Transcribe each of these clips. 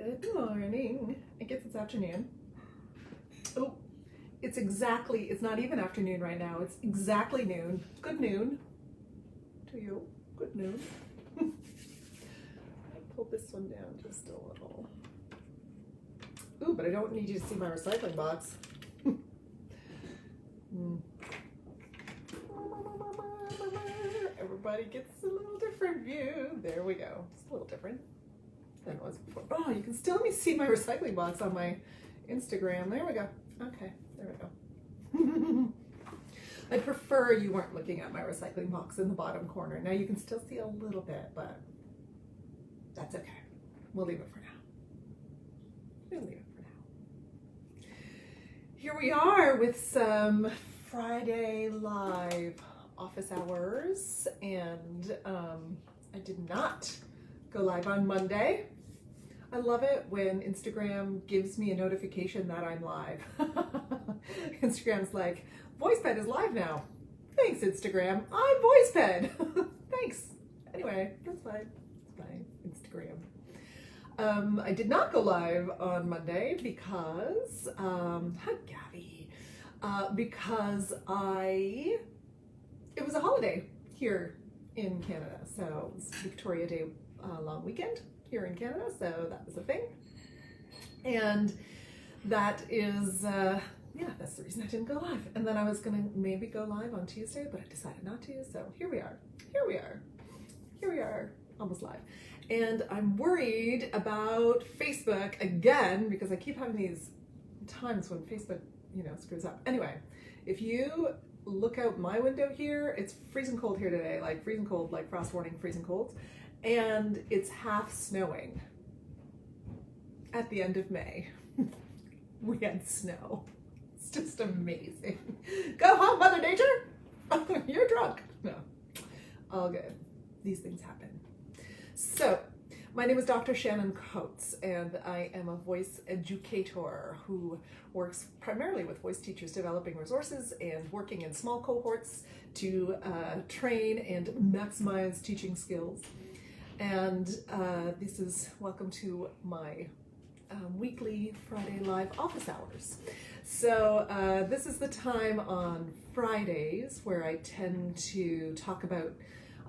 Good morning. I guess it's afternoon. Oh, it's not even afternoon right now. It's exactly noon. Good noon to you. Good noon. I pulled this one down just a little. Ooh, but I don't need you to see my recycling box. Everybody gets a little different view. There we go. It's a little different than it was before. Oh, you can still see my recycling box on my Instagram. There we go. Okay, there we go. I'd prefer you weren't looking at my recycling box in the bottom corner. Now you can still see a little bit, but that's okay. We'll leave it for now. We'll leave it for now. Here we are with some Friday live office hours, and I did not go live on Monday. I love it when Instagram gives me a notification that I'm live. Instagram's like, Voice Ped is live now. Thanks, Instagram. I'm Voice Ped. Thanks. Anyway, that's fine. It's fine, Instagram. I did not go live on Monday because, hi Gabby, because it was a holiday here in Canada. So it was Victoria Day long weekend here in Canada, so that was a thing. And that is, that's the reason I didn't go live. And then I was gonna maybe go live on Tuesday, but I decided not to, so here we are, almost live. And I'm worried about Facebook again, because I keep having these times when Facebook, screws up. Anyway, if you look out my window here, it's freezing cold here today, like freezing cold, like frost warning, freezing cold. And it's half snowing at the end of May. We had snow. It's just amazing. Go home, Mother Nature. You're drunk. No, all good. These things happen. So, my name is Dr. Shannon Coates, and I am a voice educator who works primarily with voice teachers developing resources and working in small cohorts to train and maximize teaching skills. And welcome to my weekly Friday live office hours. So this is the time on Fridays where I tend to talk about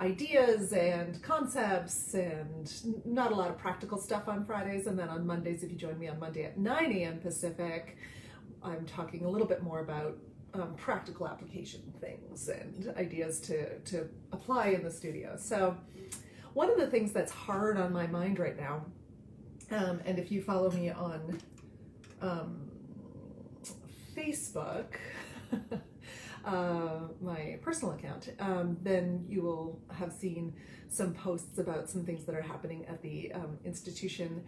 ideas and concepts, and not a lot of practical stuff on Fridays. And then on Mondays, if you join me on Monday at 9 a.m. Pacific, I'm talking a little bit more about practical application things and ideas to apply in the studio. So one of the things that's hard on my mind right now, and if you follow me on Facebook, my personal account, then you will have seen some posts about some things that are happening at the institution,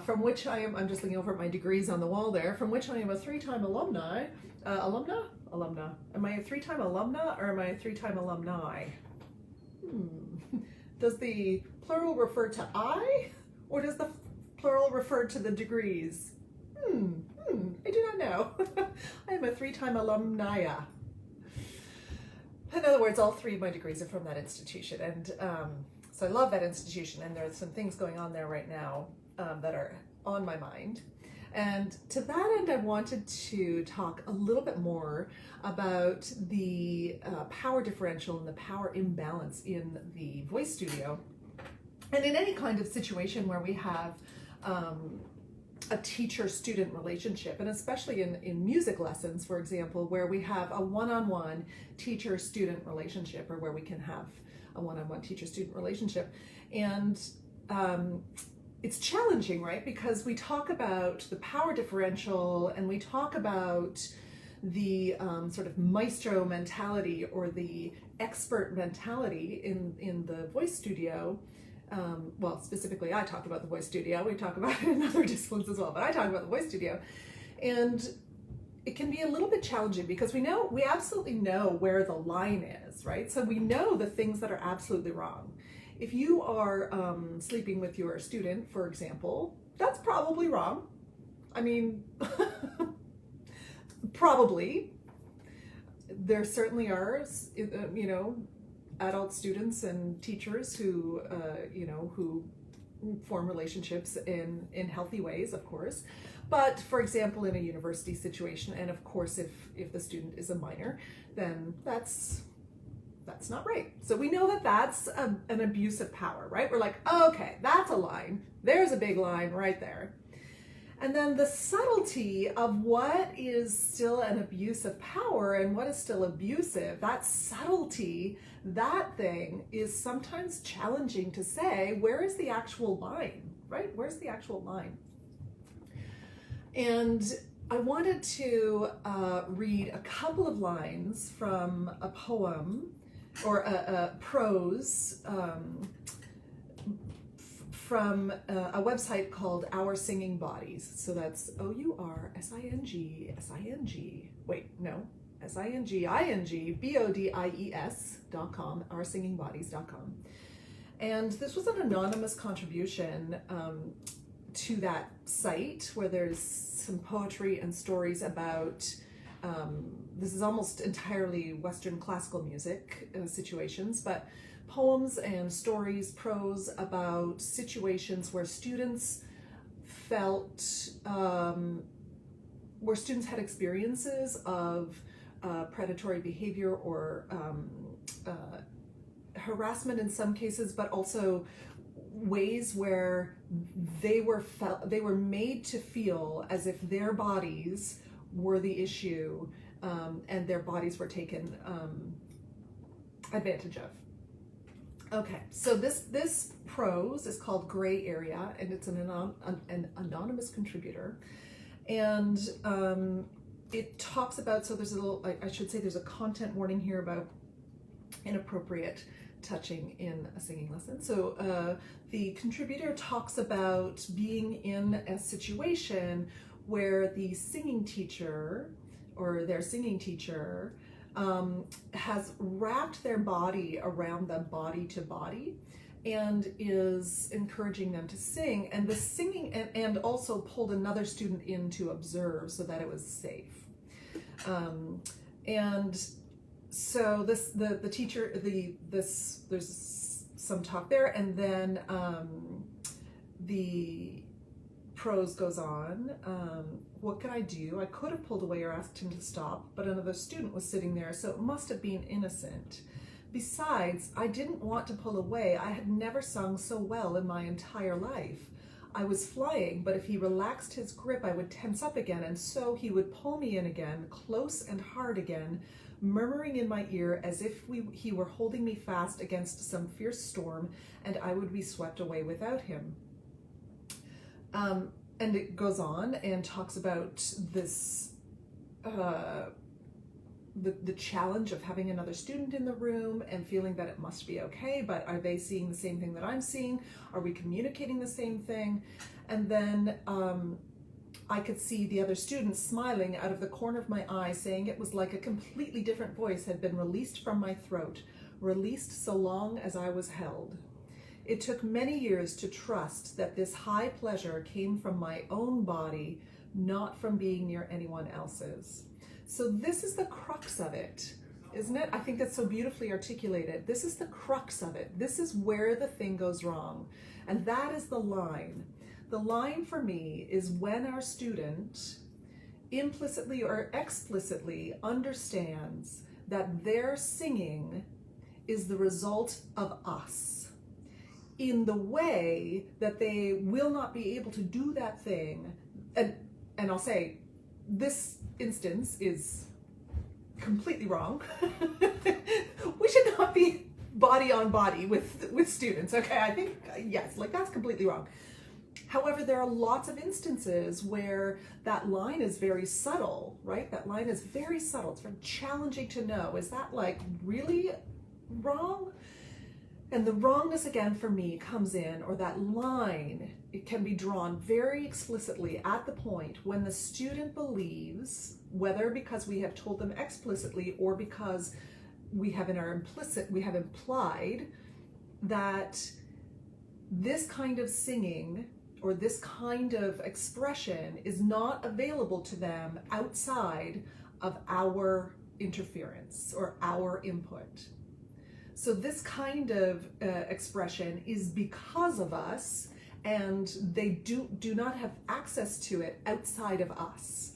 from which I'm just looking over at my degrees on the wall there, from which I am a 3-time alumna. Am I a 3-time alumna or am I a 3-time alumni? Does the plural refer to I, or does the plural refer to the degrees? I do not know. I am a 3-time alumnia. In other words, all 3 of my degrees are from that institution, and so I love that institution, and there's some things going on there right now that are on my mind. And to that end, I wanted to talk a little bit more about the power differential and the power imbalance in the voice studio, and in any kind of situation where we have a teacher-student relationship, and especially in music lessons, for example, where we have a one-on-one teacher-student relationship, or where we can have a one-on-one teacher-student relationship. And it's challenging, right? Because we talk about the power differential, and we talk about the sort of maestro mentality or the expert mentality in the voice studio. Well, specifically, I talk about the voice studio. We talk about it in other disciplines as well, but I talk about the voice studio. And it can be a little bit challenging because we absolutely know where the line is, right? So we know the things that are absolutely wrong. If you are sleeping with your student, for example, that's probably wrong. I mean, probably. There certainly are, adult students and teachers who form relationships in healthy ways, of course. But for example, in a university situation, and of course, if the student is a minor, then that's not right. So we know that that's an abuse of power, right? We're like, okay, that's a line. There's a big line right there. And then the subtlety of what is still an abuse of power and what is still abusive, that subtlety, that thing is sometimes challenging to say, where is the actual line, right? Where's the actual line? And I wanted to read a couple of lines from a poem or a prose from a website called Our Singing Bodies. So that's OURSING, wait, no, SINGINGBODIES.com, OurSingingBodies.com. And this was an anonymous contribution to that site where there's some poetry and stories about, this is almost entirely Western classical music situations, but poems and stories, prose about situations where students felt, where students had experiences of predatory behavior or harassment in some cases, but also ways where they were made to feel as if their bodies were the issue, and their bodies were taken advantage of. Okay, so this prose is called Gray Area, and it's an anonymous contributor, and it talks about, so there's a little, I should say there's a content warning here about inappropriate touching in a singing lesson. So the contributor talks about being in a situation where the singing teacher or their singing teacher has wrapped their body around them, body to body, and is encouraging them to sing, and the singing, and also pulled another student in to observe so that it was safe. And so the teacher, there's some talk there, and then the prose goes on. What could I do? I could have pulled away or asked him to stop, but another student was sitting there, so it must have been innocent. Besides, I didn't want to pull away. I had never sung so well in my entire life. I was flying, but if he relaxed his grip, I would tense up again, and so he would pull me in again, close and hard again, murmuring in my ear as if he were holding me fast against some fierce storm, and I would be swept away without him. And it goes on and talks about this, the challenge of having another student in the room and feeling that it must be okay, but are they seeing the same thing that I'm seeing? Are we communicating the same thing? And then I could see the other student smiling out of the corner of my eye, saying it was like a completely different voice had been released from my throat, released so long as I was held. It took many years to trust that this high pleasure came from my own body, not from being near anyone else's. So this is the crux of it, isn't it? I think that's so beautifully articulated. This is the crux of it. This is where the thing goes wrong. And that is the line. The line for me is when our student implicitly or explicitly understands that their singing is the result of us, in the way that they will not be able to do that thing. And I'll say, this instance is completely wrong. We should not be body on body with students, okay? I think, yes, like that's completely wrong. However, there are lots of instances where that line is very subtle, right? That line is very subtle. It's very challenging to know. Is that like really wrong? And the wrongness again for me comes in, or that line, it can be drawn very explicitly at the point when the student believes, whether because we have told them explicitly or because we have implied that this kind of singing or this kind of expression is not available to them outside of our interference or our input. So this kind of expression is because of us, and they do not have access to it outside of us.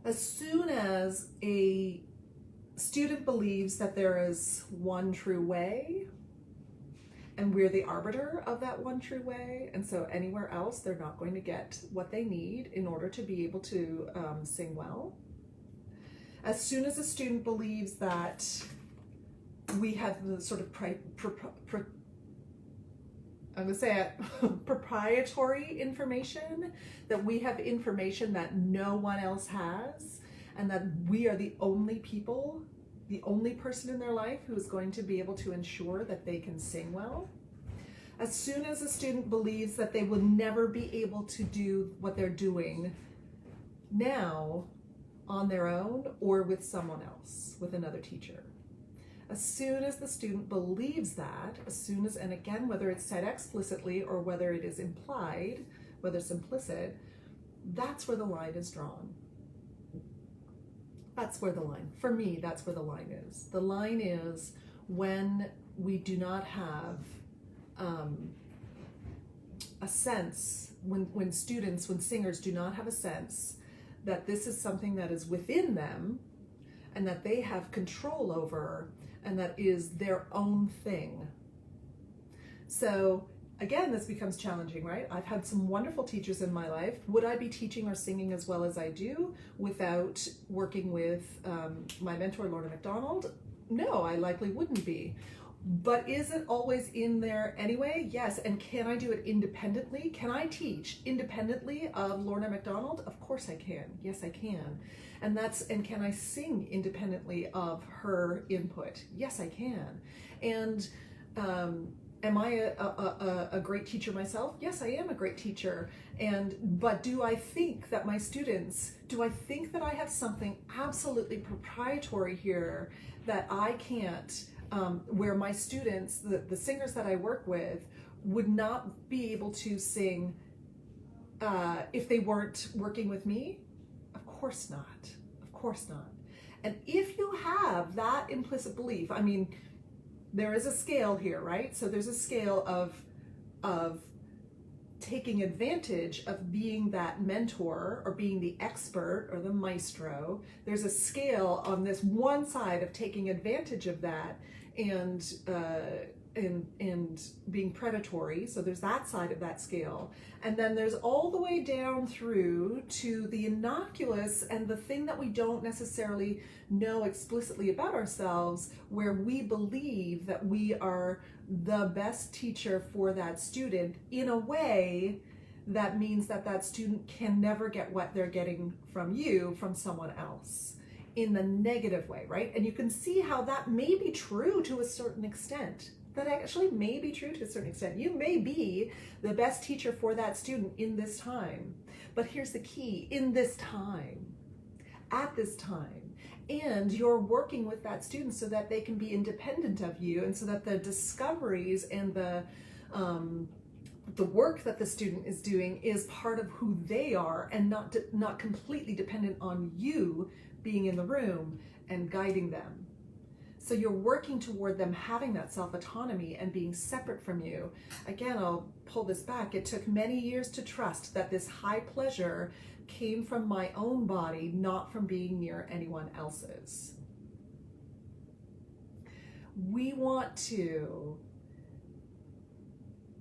As soon as a student believes that there is one true way, and we're the arbiter of that one true way, and so anywhere else they're not going to get what they need in order to be able to sing well. As soon as a student believes that we have the sort of proprietary information, that we have information that no one else has, and that we are the only people, the only person in their life who is going to be able to ensure that they can sing well. As soon as a student believes that they will never be able to do what they're doing now on their own or with someone else, with another teacher. As soon as the student believes that, and again, whether it's said explicitly or whether it is implied, whether it's implicit, that's where the line is drawn. That's where the line, for me, that's where the line is. The line is when we do not have a sense, when singers do not have a sense that this is something that is within them and that they have control over and that is their own thing. So again, this becomes challenging, right? I've had some wonderful teachers in my life. Would I be teaching or singing as well as I do without working with my mentor, Lorna MacDonald? No, I likely wouldn't be. But is it always in there anyway? Yes. And can I do it independently? Can I teach independently of Lorna MacDonald? Of course I can. Yes, I can. And can I sing independently of her input? Yes, I can. And am I a great teacher myself? Yes, I am a great teacher. But do I think that my students, do I think that I have something absolutely proprietary here that I can't, where my students, the singers that I work with, would not be able to sing if they weren't working with me? Of course not. Of course not. And if you have that implicit belief, I mean, there is a scale here, right? So there's a scale of taking advantage of being that mentor or being the expert or the maestro. There's a scale on this one side of taking advantage of that and being predatory. So there's that side of that scale. And then there's all the way down through to the innocuous and the thing that we don't necessarily know explicitly about ourselves, where we believe that we are the best teacher for that student in a way that means that that student can never get what they're getting from you from someone else, in the negative way, right? And you can see how that may be true to a certain extent. That actually may be true to a certain extent. You may be the best teacher for that student in this time. But here's the key: in this time, at this time. And you're working with that student so that they can be independent of you, and so that the discoveries and the work that the student is doing is part of who they are, and not completely dependent on you being in the room and guiding them. So you're working toward them having that self-autonomy and being separate from you. Again, I'll pull this back. It took many years to trust that this high pleasure came from my own body, not from being near anyone else's. We want to,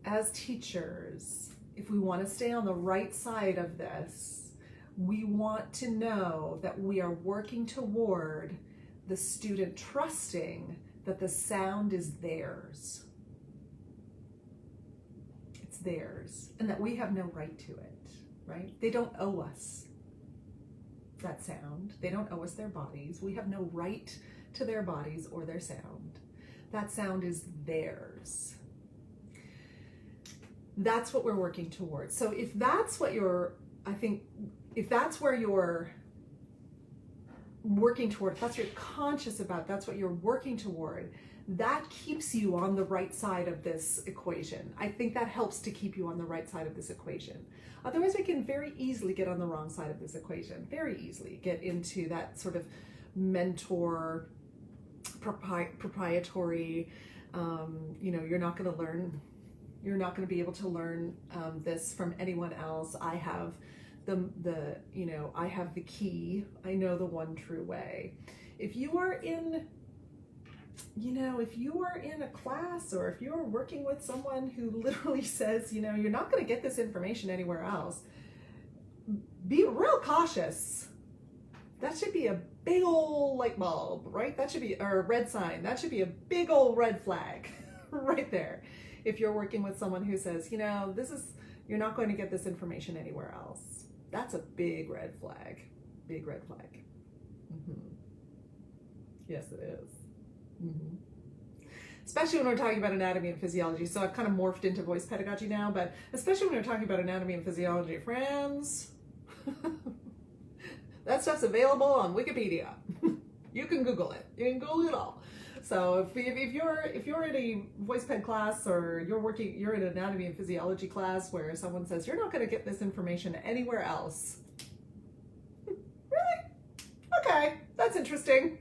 as teachers, if we want to stay on the right side of this, we want to know that we are working toward the student trusting that the sound is theirs. It's theirs, and that we have no right to it, right? They don't owe us that sound. They don't owe us their bodies. We have no right to their bodies or their sound. That sound is theirs. That's what we're working towards. So if that's what if that's where you're working toward, if that's what you're conscious about, that's what you're working toward, that keeps you on the right side of this equation. I think that helps to keep you on the right side of this equation. Otherwise, we can very easily get on the wrong side of this equation, very easily get into that sort of mentor, proprietary, you're not going to learn You're not going to be able to learn this from anyone else. I have I have the key. I know the one true way. If you are in a class, or if you're working with someone who literally says, you're not going to get this information anywhere else, be real cautious. That should be a big old light bulb, right? That should be, or a red sign. That should be a big old red flag right there. If you're working with someone who says, you're not going to get this information anywhere else. That's a big red flag. Big red flag. Yes, it is. Especially when we're talking about anatomy and physiology. So I've kind of morphed into voice pedagogy now, but especially when we're talking about anatomy and physiology, friends, that stuff's available on Wikipedia. You can Google it. You can Google it all. So if you're in a voice ped class, or you're in an anatomy and physiology class where someone says you're not going to get this information anywhere else, really? Okay, that's interesting.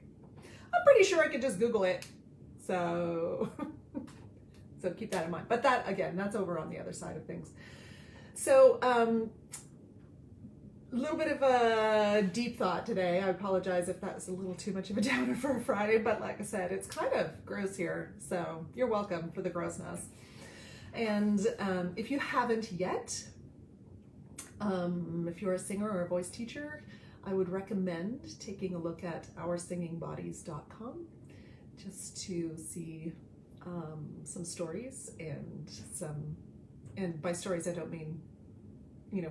I'm pretty sure I could just Google it. So keep that in mind. But that, again, that's over on the other side of things. So a little bit of a deep thought today. I apologize if that was a little too much of a downer for a Friday, but like I said, it's kind of gross here. So you're welcome for the grossness. And if you haven't yet, if you're a singer or a voice teacher, I would recommend taking a look at OurSingingBodies.com just to see some stories and by stories I don't mean,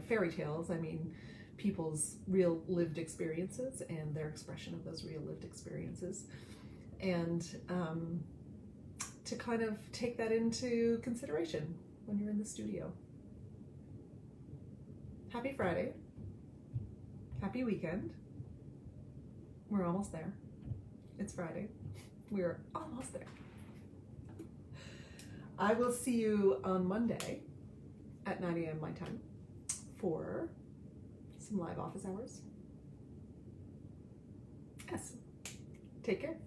fairy tales. I mean people's real lived experiences and their expression of those real lived experiences, and to kind of take that into consideration when you're in the studio. Happy Friday. Happy weekend. We're almost there. It's Friday. We're almost there. I will see you on Monday at 9 a.m. my time for some live office hours. Yes. Take care.